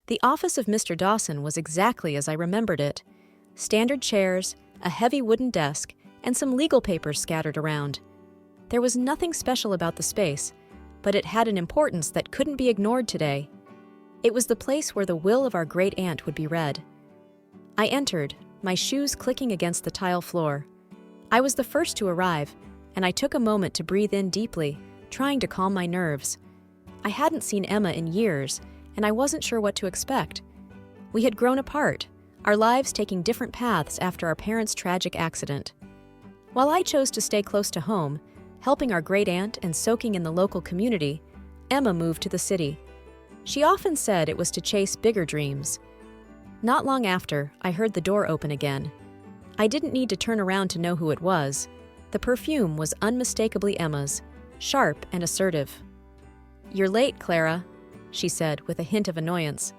The office of Mr. Dawson was exactly as I remembered it. Standard chairs, a heavy wooden desk, and some legal papers scattered around. There was nothing special about the space, but it had an importance that couldn't be ignored today. It was the place where the will of our great-aunt would be read. I entered, my shoes clicking against the tile floor. I was the first to arrive, and I took a moment to breathe in deeply, trying to calm my nerves. I hadn't seen Emma in years, and I wasn't sure what to expect. We had grown apart, our lives taking different paths after our parents' tragic accident. While I chose to stay close to home, helping our great-aunt and soaking in the local community, Emma moved to the city. She often said it was to chase bigger dreams. Not long after, I heard the door open again. I didn't need to turn around to know who it was. The perfume was unmistakably Emma's, sharp and assertive. "You're late, Clara," she said with a hint of annoyance.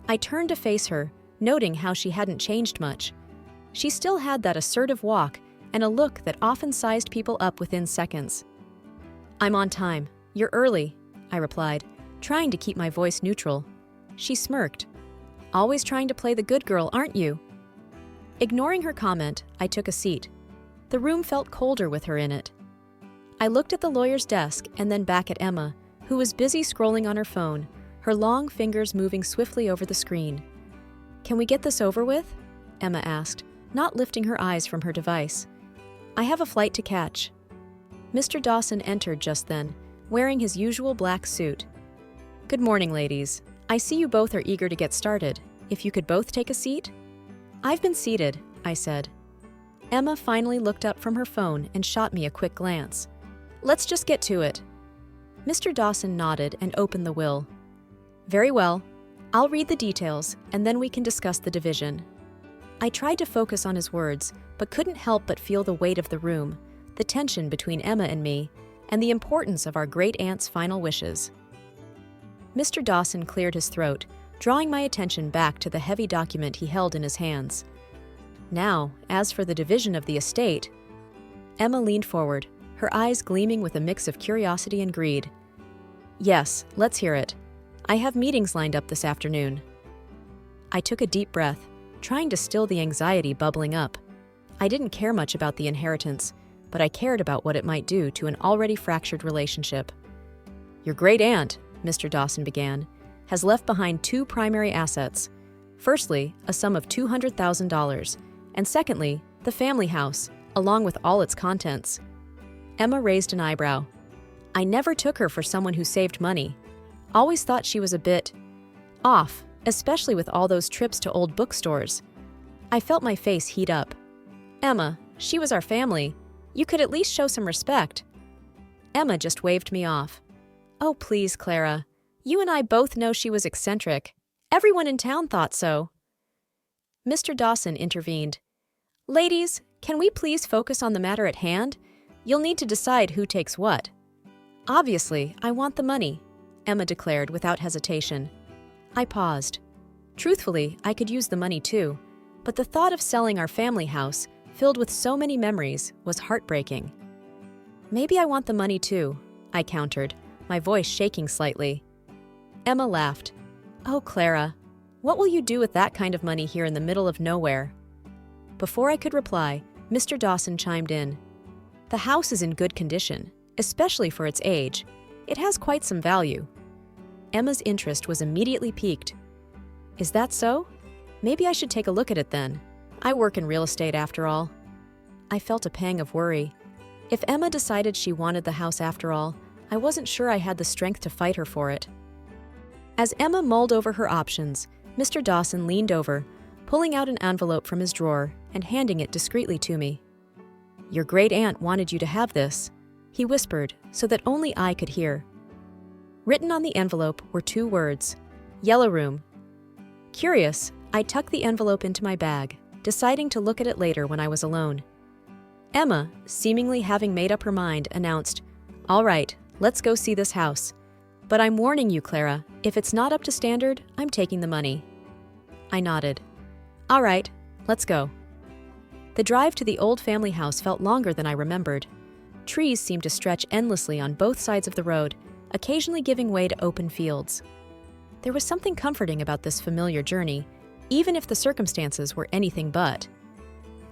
I turned to face her, noting how she hadn't changed much. She still had that assertive walk and a look that often sized people up within seconds. "I'm on time. You're early," I replied, trying to keep my voice neutral. She smirked. "Always trying to play the good girl, aren't you?" Ignoring her comment, I took a seat. The room felt colder with her in it. I looked at the lawyer's desk and then back at Emma, who was busy scrolling on her phone, her long fingers moving swiftly over the screen. "Can we get this over with?" Emma asked, not lifting her eyes from her device. "I have a flight to catch." Mr. Dawson entered just then, wearing his usual black suit. "Good morning, ladies. I see you both are eager to get started. If you could both take a seat?" "I've been seated," I said. Emma finally looked up from her phone and shot me a quick glance. "Let's just get to it." Mr. Dawson nodded and opened the will. "Very well. I'll read the details, and then we can discuss the division." I tried to focus on his words, but couldn't help but feel the weight of the room, the tension between Emma and me, and the importance of our great-aunt's final wishes. Mr. Dawson cleared his throat, drawing my attention back to the heavy document he held in his hands. "Now, as for the division of the estate..." Emma leaned forward, her eyes gleaming with a mix of curiosity and greed. "Yes, let's hear it. I have meetings lined up this afternoon." I took a deep breath, trying to still the anxiety bubbling up. I didn't care much about the inheritance, but I cared about what it might do to an already fractured relationship. "Your great-aunt," Mr. Dawson began, "has left behind two primary assets. Firstly, a sum of $200,000, and secondly, the family house, along with all its contents." Emma raised an eyebrow. "I never took her for someone who saved money. Always thought she was a bit off, especially with all those trips to old bookstores." I felt my face heat up. "Emma, she was our family. You could at least show some respect." Emma just waved me off. "Oh, please, Clara. You and I both know she was eccentric. Everyone in town thought so." Mr. Dawson intervened. "Ladies, can we please focus on the matter at hand? You'll need to decide who takes what." "Obviously, I want the money," Emma declared without hesitation. I paused. Truthfully, I could use the money too, but the thought of selling our family house, filled with so many memories, was heartbreaking. "Maybe I want the money too," I countered, my voice shaking slightly. Emma laughed. "Oh, Clara, what will you do with that kind of money here in the middle of nowhere?" Before I could reply, Mr. Dawson chimed in. "The house is in good condition, especially for its age. It has quite some value." Emma's interest was immediately piqued. "Is that so? Maybe I should take a look at it then. I work in real estate after all." I felt a pang of worry. If Emma decided she wanted the house after all, I wasn't sure I had the strength to fight her for it. As Emma mulled over her options, Mr. Dawson leaned over, pulling out an envelope from his drawer and handing it discreetly to me. "Your great-aunt wanted you to have this," he whispered so that only I could hear. Written on the envelope were two words, "Yellow Room." Curious, I tucked the envelope into my bag, deciding to look at it later when I was alone. Emma, seemingly having made up her mind, announced, "All right, let's go see this house. But I'm warning you, Clara, if it's not up to standard, I'm taking the money." I nodded. "All right, let's go." The drive to the old family house felt longer than I remembered. Trees seemed to stretch endlessly on both sides of the road, occasionally giving way to open fields. There was something comforting about this familiar journey, even if the circumstances were anything but.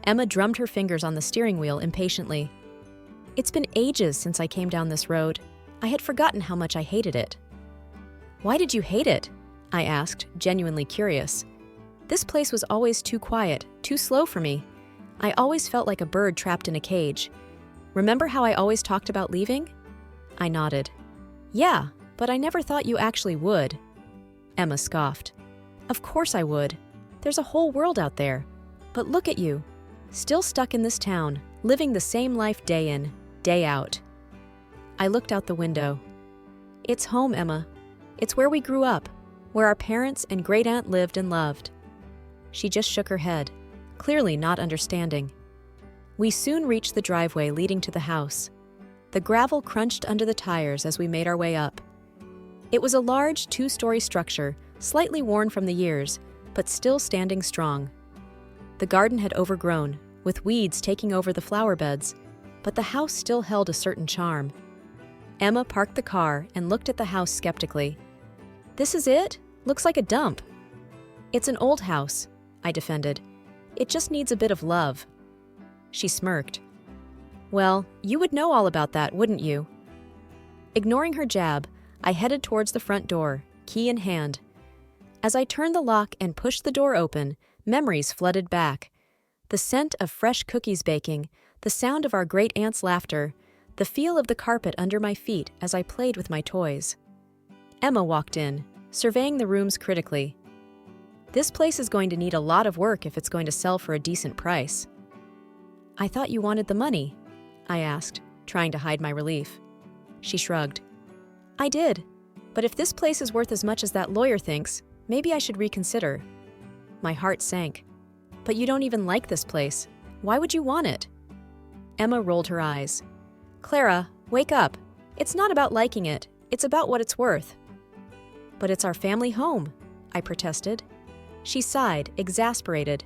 Emma drummed her fingers on the steering wheel impatiently. It's been ages since I came down this road. I had forgotten how much I hated it. Why did you hate it? I asked, genuinely curious. This place was always too quiet, too slow for me. I always felt like a bird trapped in a cage. Remember how I always talked about leaving? I nodded. Yeah, but I never thought you actually would. Emma scoffed. Of course I would. There's a whole world out there. But look at you, still stuck in this town, living the same life day in, day out. I looked out the window. It's home, Emma. It's where we grew up, where our parents and great-aunt lived and loved. She just shook her head, clearly not understanding. We soon reached the driveway leading to the house. The gravel crunched under the tires as we made our way up. It was a large two-story structure, slightly worn from the years, but still standing strong. The garden had overgrown, with weeds taking over the flower beds, but the house still held a certain charm. Emma parked the car and looked at the house skeptically. This is it? Looks like a dump. It's an old house, I defended. It just needs a bit of love. She smirked. Well, you would know all about that, wouldn't you? Ignoring her jab, I headed towards the front door, key in hand. As I turned the lock and pushed the door open, memories flooded back. The scent of fresh cookies baking, the sound of our great-aunt's laughter, the feel of the carpet under my feet as I played with my toys. Emma walked in, surveying the rooms critically. This place is going to need a lot of work if it's going to sell for a decent price. I thought you wanted the money, I asked, trying to hide my relief. She shrugged. I did, but if this place is worth as much as that lawyer thinks, maybe I should reconsider. My heart sank. But you don't even like this place. Why would you want it? Emma rolled her eyes. Clara, wake up. It's not about liking it. It's about what it's worth. But it's our family home, I protested. She sighed, exasperated.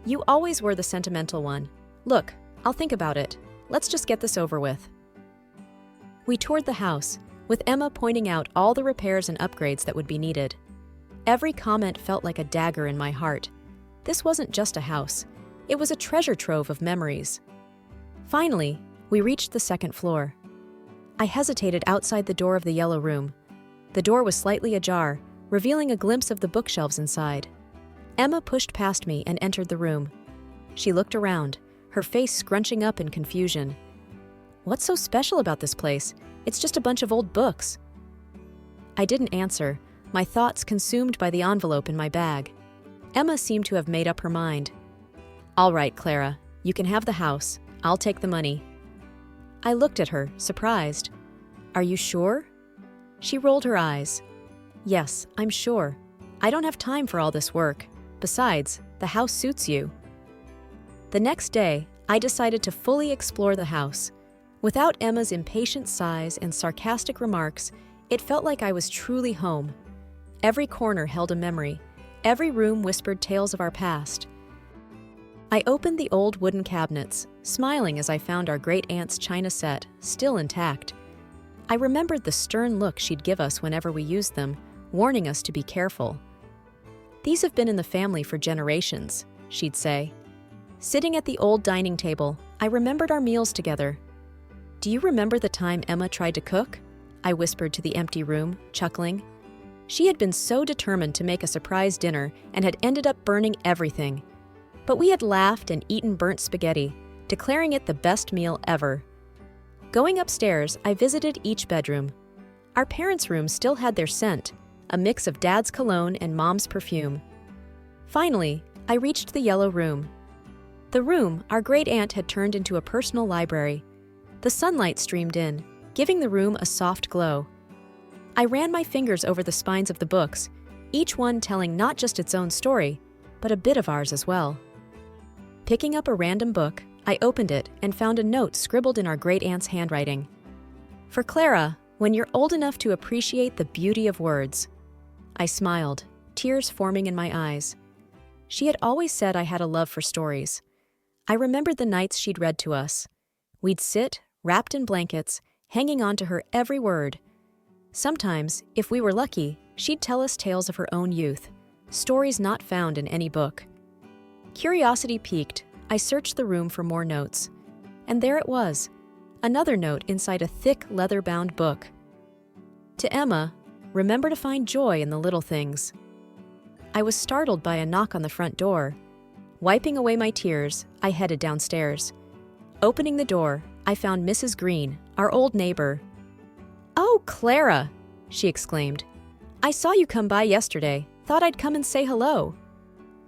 You always were the sentimental one. Look, I'll think about it. Let's just get this over with. We toured the house, with Emma pointing out all the repairs and upgrades that would be needed. Every comment felt like a dagger in my heart. This wasn't just a house. It was a treasure trove of memories. Finally, we reached the second floor. I hesitated outside the door of the yellow room. The door was slightly ajar, revealing a glimpse of the bookshelves inside. Emma pushed past me and entered the room. She looked around, her face scrunching up in confusion. What's so special about this place? It's just a bunch of old books. I didn't answer, my thoughts consumed by the envelope in my bag. Emma seemed to have made up her mind. All right, Clara, you can have the house. I'll take the money. I looked at her, surprised. Are you sure? She rolled her eyes. Yes, I'm sure. I don't have time for all this work. Besides, the house suits you. The next day, I decided to fully explore the house. Without Emma's impatient sighs and sarcastic remarks, it felt like I was truly home. Every corner held a memory. Every room whispered tales of our past. I opened the old wooden cabinets, smiling as I found our great-aunt's china set, still intact. I remembered the stern look she'd give us whenever we used them, warning us to be careful. These have been in the family for generations, she'd say. Sitting at the old dining table, I remembered our meals together. Do you remember the time Emma tried to cook? I whispered to the empty room, chuckling. She had been so determined to make a surprise dinner and had ended up burning everything. But we had laughed and eaten burnt spaghetti, declaring it the best meal ever. Going upstairs, I visited each bedroom. Our parents' room still had their scent, a mix of Dad's cologne and Mom's perfume. Finally, I reached the yellow room. The room our great-aunt had turned into a personal library. The sunlight streamed in, giving the room a soft glow. I ran my fingers over the spines of the books, each one telling not just its own story, but a bit of ours as well. Picking up a random book, I opened it and found a note scribbled in our great-aunt's handwriting. For Clara, when you're old enough to appreciate the beauty of words. I smiled, tears forming in my eyes. She had always said I had a love for stories. I remembered the nights she'd read to us. We'd sit, wrapped in blankets, hanging on to her every word. Sometimes, if we were lucky, she'd tell us tales of her own youth, stories not found in any book. Curiosity piqued, I searched the room for more notes. And there it was, another note inside a thick, leather-bound book. To Emma, remember to find joy in the little things. I was startled by a knock on the front door. Wiping away my tears, I headed downstairs. Opening the door, I found Mrs. Green, our old neighbor. "Oh, Clara!" she exclaimed. "I saw you come by yesterday. Thought I'd come and say hello."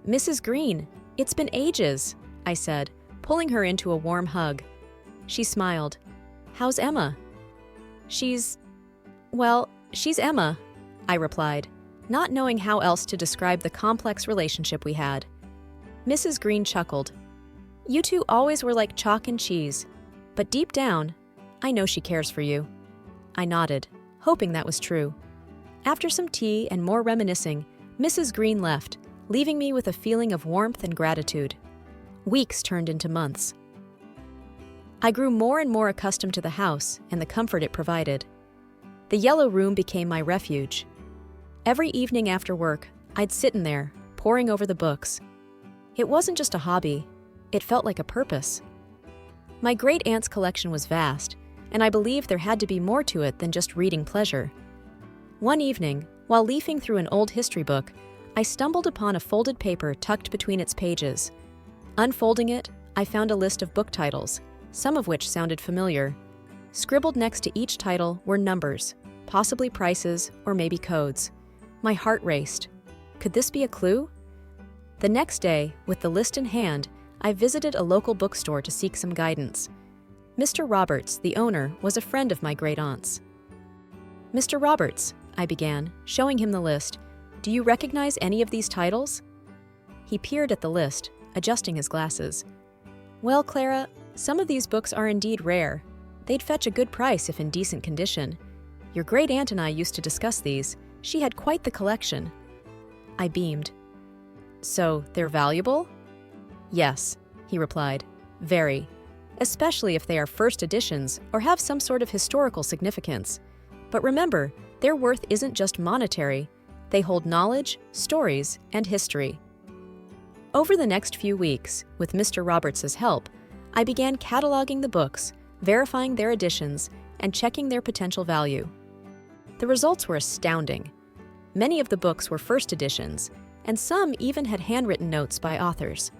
"Mrs. Green, it's been ages," I said, pulling her into a warm hug. She smiled. "How's Emma?" She's Emma," I replied, not knowing how else to describe the complex relationship we had. Mrs. Green chuckled. "You two always were like chalk and cheese. But deep down, I know she cares for you." I nodded, hoping that was true. After some tea and more reminiscing, Mrs. Green left, leaving me with a feeling of warmth and gratitude. Weeks turned into months. I grew more and more accustomed to the house and the comfort it provided. The yellow room became my refuge. Every evening after work, I'd sit in there, poring over the books. It wasn't just a hobby, it felt like a purpose. My great-aunt's collection was vast, and I believed there had to be more to it than just reading pleasure. One evening, while leafing through an old history book, I stumbled upon a folded paper tucked between its pages. Unfolding it, I found a list of book titles, some of which sounded familiar. Scribbled next to each title were numbers, possibly prices or maybe codes. My heart raced. Could this be a clue? The next day, with the list in hand, I visited a local bookstore to seek some guidance. Mr. Roberts, the owner, was a friend of my great-aunt's. "Mr. Roberts," I began, showing him the list, "do you recognize any of these titles?" He peered at the list, adjusting his glasses. "Well, Clara, some of these books are indeed rare. They'd fetch a good price if in decent condition. Your great-aunt and I used to discuss these. She had quite the collection." I beamed. "So, they're valuable?" "Yes," he replied, "very. Especially if they are first editions or have some sort of historical significance. But remember, their worth isn't just monetary. They hold knowledge, stories, and history." Over the next few weeks, with Mr. Roberts' help, I began cataloging the books, verifying their editions, and checking their potential value. The results were astounding. Many of the books were first editions, and some even had handwritten notes by authors.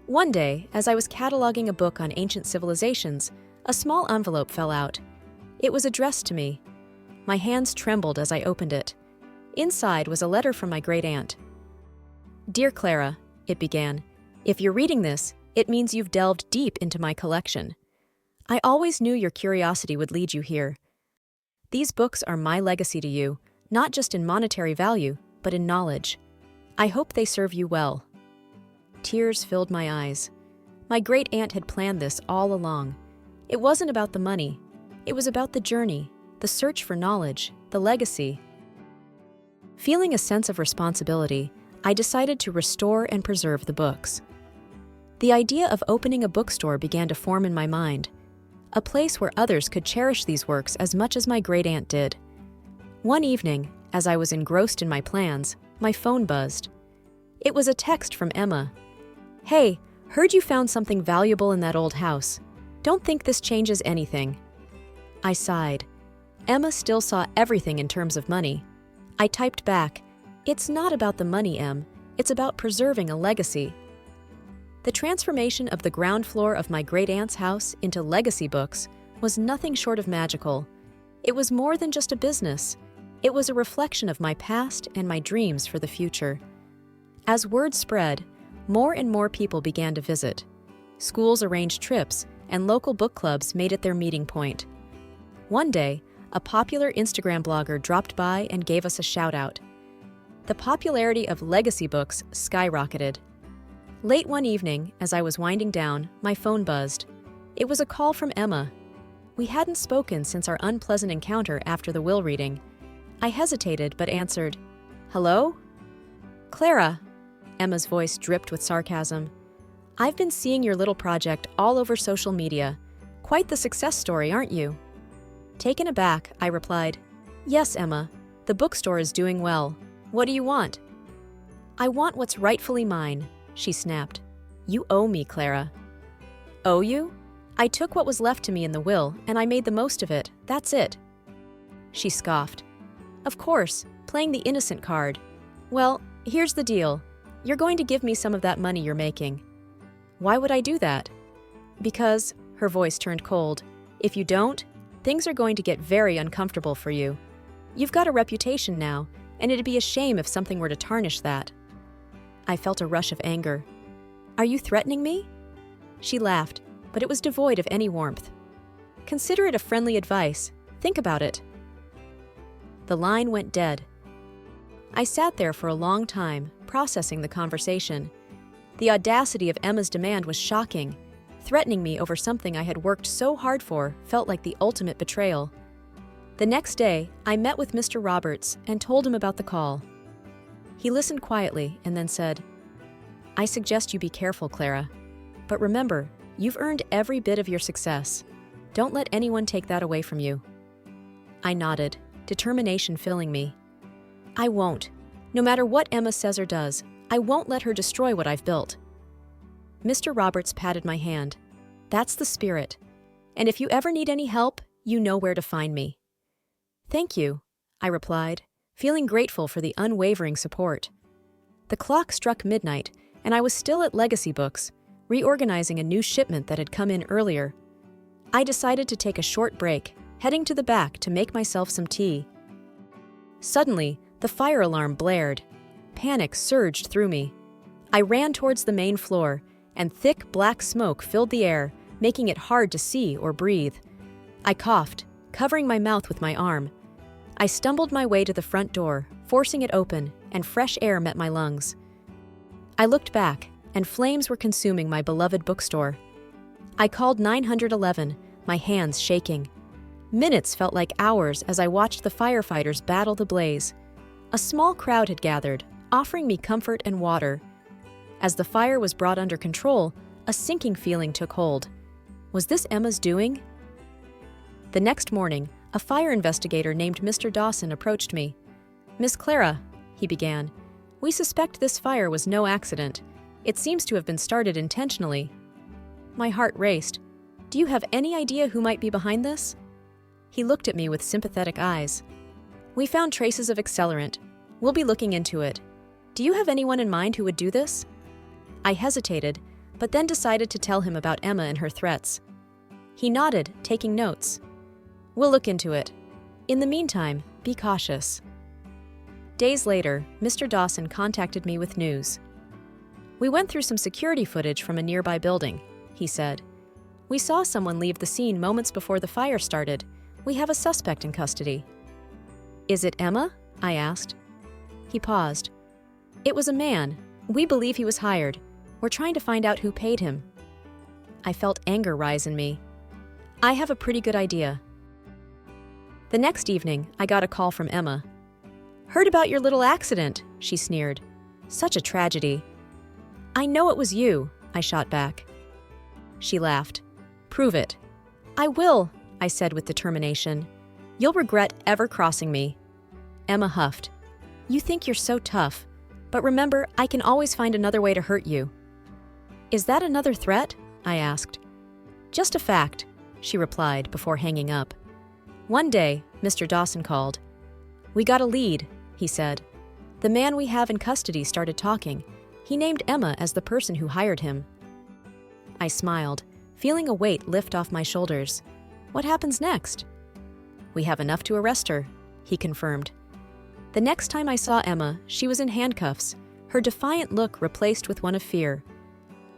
One day, as I was cataloging a book on ancient civilizations, a small envelope fell out. It was addressed to me. My hands trembled as I opened it. Inside was a letter from my great-aunt. "Dear Clara," it began, "if you're reading this, it means you've delved deep into my collection. I always knew your curiosity would lead you here. These books are my legacy to you, not just in monetary value, but in knowledge. I hope they serve you well." Tears filled my eyes. My great-aunt had planned this all along. It wasn't about the money. It was about the journey, the search for knowledge, the legacy. Feeling a sense of responsibility, I decided to restore and preserve the books. The idea of opening a bookstore began to form in my mind, a place where others could cherish these works as much as my great-aunt did. One evening, as I was engrossed in my plans, my phone buzzed. It was a text from Emma. "Hey, heard you found something valuable in that old house. Don't think this changes anything." I sighed. Emma still saw everything in terms of money. I typed back, "It's not about the money, Em. It's about preserving a legacy." The transformation of the ground floor of my great-aunt's house into legacy books was nothing short of magical. It was more than just a business. It was a reflection of my past and my dreams for the future. As word spread, more and more people began to visit. Schools arranged trips, and local book clubs made it their meeting point. One day, a popular Instagram blogger dropped by and gave us a shout-out. The popularity of legacy books skyrocketed. Late one evening, as I was winding down, my phone buzzed. It was a call from Emma. We hadn't spoken since our unpleasant encounter after the will reading. I hesitated but answered, "Hello?" "Clara," Emma's voice dripped with sarcasm. "I've been seeing your little project all over social media. Quite the success story, aren't you?" Taken aback, I replied, Yes, Emma. The bookstore is doing well. What do you want? I want what's rightfully mine, she snapped. You owe me, Clara. Owe you? I took what was left to me in the will, and I made the most of it. That's it. She scoffed. Of course, playing the innocent card. Well, here's the deal. You're going to give me some of that money you're making. Why would I do that? Because, her voice turned cold, if you don't, things are going to get very uncomfortable for you. You've got a reputation now, and it'd be a shame if something were to tarnish that. I felt a rush of anger. Are you threatening me? She laughed, but it was devoid of any warmth. Consider it a friendly advice. Think about it. The line went dead. I sat there for a long time, processing the conversation. The audacity of Emma's demand was shocking. Threatening me over something I had worked so hard for felt like the ultimate betrayal. The next day, I met with Mr. Roberts and told him about the call. He listened quietly and then said, I suggest you be careful, Clara. But remember, you've earned every bit of your success. Don't let anyone take that away from you. I nodded, determination filling me. I won't. No matter what Emma says or does, I won't let her destroy what I've built. Mr. Roberts patted my hand. That's the spirit. And if you ever need any help, you know where to find me. Thank you, I replied, feeling grateful for the unwavering support. The clock struck midnight, and I was still at Legacy Books, reorganizing a new shipment that had come in earlier. I decided to take a short break, heading to the back to make myself some tea. Suddenly, the fire alarm blared. Panic surged through me. I ran towards the main floor, and thick black smoke filled the air, making it hard to see or breathe. I coughed, covering my mouth with my arm. I stumbled my way to the front door, forcing it open, and fresh air met my lungs. I looked back, and flames were consuming my beloved bookstore. I called 911, my hands shaking. Minutes felt like hours as I watched the firefighters battle the blaze. A small crowd had gathered, offering me comfort and water. As the fire was brought under control, a sinking feeling took hold. Was this Emma's doing? The next morning, a fire investigator named Mr. Dawson approached me. Miss Clara, he began, we suspect this fire was no accident. It seems to have been started intentionally. My heart raced. Do you have any idea who might be behind this? He looked at me with sympathetic eyes. We found traces of accelerant. We'll be looking into it. Do you have anyone in mind who would do this? I hesitated, but then decided to tell him about Emma and her threats. He nodded, taking notes. We'll look into it. In the meantime, be cautious. Days later, Mr. Dawson contacted me with news. We went through some security footage from a nearby building, he said. We saw someone leave the scene moments before the fire started. We have a suspect in custody. Is it Emma? I asked. He paused. It was a man. We believe he was hired. We're trying to find out who paid him. I felt anger rise in me. I have a pretty good idea. The next evening, I got a call from Emma. Heard about your little accident, she sneered. Such a tragedy. I know it was you, I shot back. She laughed. Prove it. I will, I said with determination. You'll regret ever crossing me. Emma huffed. You think you're so tough, but remember, I can always find another way to hurt you. Is that another threat? I asked. Just a fact, she replied before hanging up. One day, Mr. Dawson called. We got a lead, he said. The man we have in custody started talking. He named Emma as the person who hired him. I smiled, feeling a weight lift off my shoulders. What happens next? We have enough to arrest her, he confirmed. The next time I saw Emma, she was in handcuffs, her defiant look replaced with one of fear.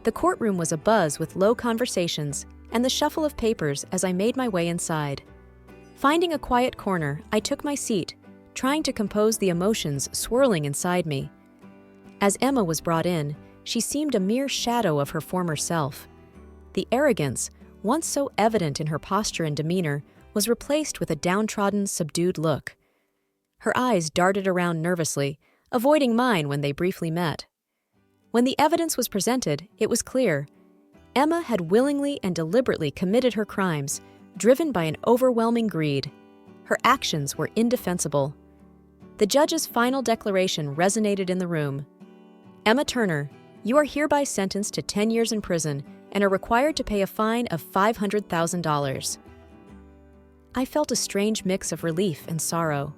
The courtroom was abuzz with low conversations and the shuffle of papers as I made my way inside. Finding a quiet corner, I took my seat, trying to compose the emotions swirling inside me. As Emma was brought in, she seemed a mere shadow of her former self. The arrogance, once so evident in her posture and demeanor, was replaced with a downtrodden, subdued look. Her eyes darted around nervously, avoiding mine when they briefly met. When the evidence was presented, it was clear. Emma had willingly and deliberately committed her crimes, driven by an overwhelming greed. Her actions were indefensible. The judge's final declaration resonated in the room. Emma Turner, you are hereby sentenced to 10 years in prison and are required to pay a fine of $500,000. I felt a strange mix of relief and sorrow.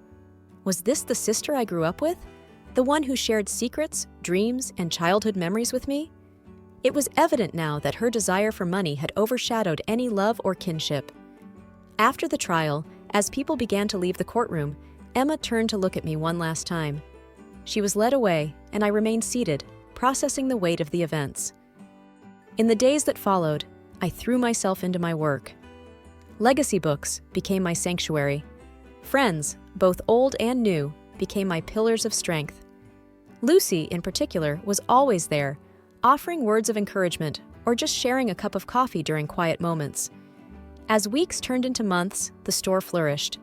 Was this the sister I grew up with? The one who shared secrets, dreams, and childhood memories with me? It was evident now that her desire for money had overshadowed any love or kinship. After the trial, as people began to leave the courtroom, Emma turned to look at me one last time. She was led away, and I remained seated, processing the weight of the events. In the days that followed, I threw myself into my work. Legacy books became my sanctuary. Friends, both old and new, became my pillars of strength. Lucy, in particular, was always there, offering words of encouragement or just sharing a cup of coffee during quiet moments. As weeks turned into months, the store flourished.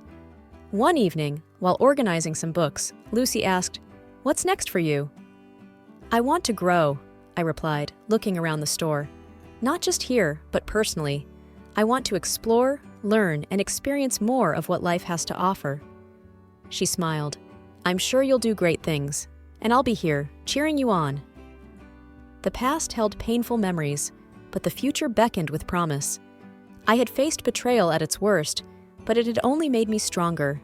One evening, while organizing some books, Lucy asked, "What's next for you?" "I want to grow," I replied, looking around the store. "Not just here, but personally. I want to explore, learn, and experience more of what life has to offer." She smiled. "I'm sure you'll do great things, and I'll be here, cheering you on." The past held painful memories, but the future beckoned with promise. I had faced betrayal at its worst, but it had only made me stronger.